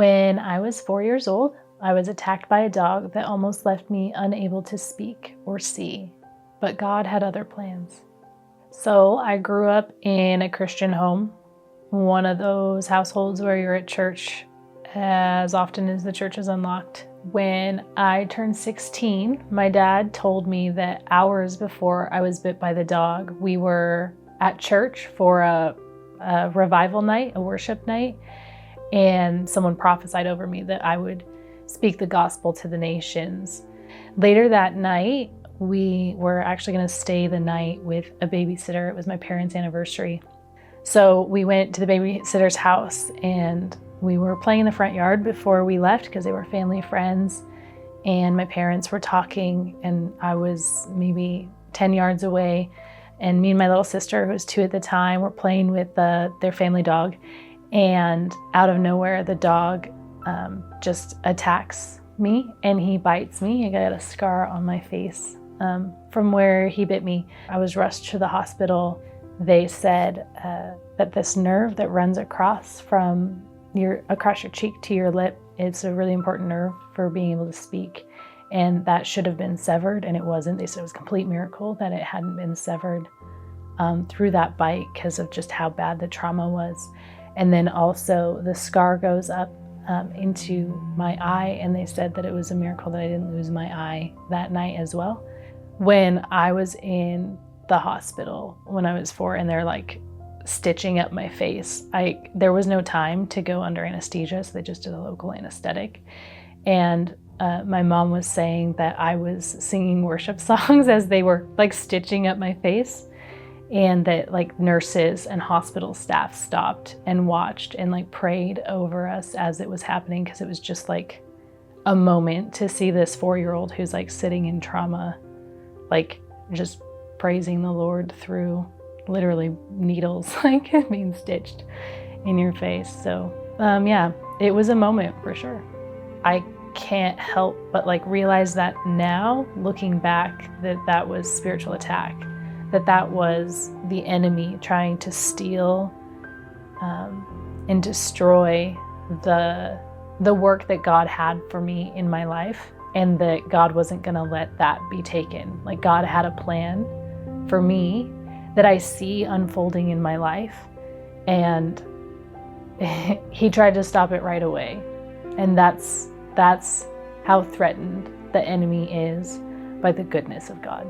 When I was 4 years old, I was attacked by a dog that almost left me unable to speak or see, but God had other plans. So I grew up in a Christian home, one of those households where you're at church as often as the church is unlocked. When I turned 16, my dad told me that hours before I was bit by the dog, we were at church for a revival night, a worship night, and someone prophesied over me that I would speak the gospel to the nations. Later that night, we were actually going to stay the night with a babysitter. It was my parents' anniversary. So we went to the babysitter's house and we were playing in the front yard before we left because they were family friends. And my parents were talking and I was maybe 10 yards away. And me and my little sister, who was 2 at the time, were playing with their family dog. And out of nowhere, the dog just attacks me and he bites me. I got a scar on my face from where he bit me. I was rushed to the hospital. They said that this nerve that runs across your cheek to your lip, it's a really important nerve for being able to speak. And that should have been severed, and it wasn't. They said it was a complete miracle that it hadn't been severed through that bite because of just how bad the trauma was. And then also the scar goes up into my eye, and they said that it was a miracle that I didn't lose my eye that night as well. When I was in the hospital when I was 4 and they're like stitching up my face, there was no time to go under anesthesia, so they just did a local anesthetic. And my mom was saying that I was singing worship songs as they were like stitching up my face, and that like nurses and hospital staff stopped and watched and like prayed over us as it was happening, because it was just like a moment to see this 4-year-old who's like sitting in trauma, like just praising the Lord through literally needles like being stitched in your face. So yeah, it was a moment for sure. I can't help but like realize that now, looking back, that was spiritual attack, that was the enemy trying to steal and destroy the work that God had for me in my life, and that God wasn't going to let that be taken. Like God had a plan for me that I see unfolding in my life, and he tried to stop it right away. And that's how threatened the enemy is by the goodness of God.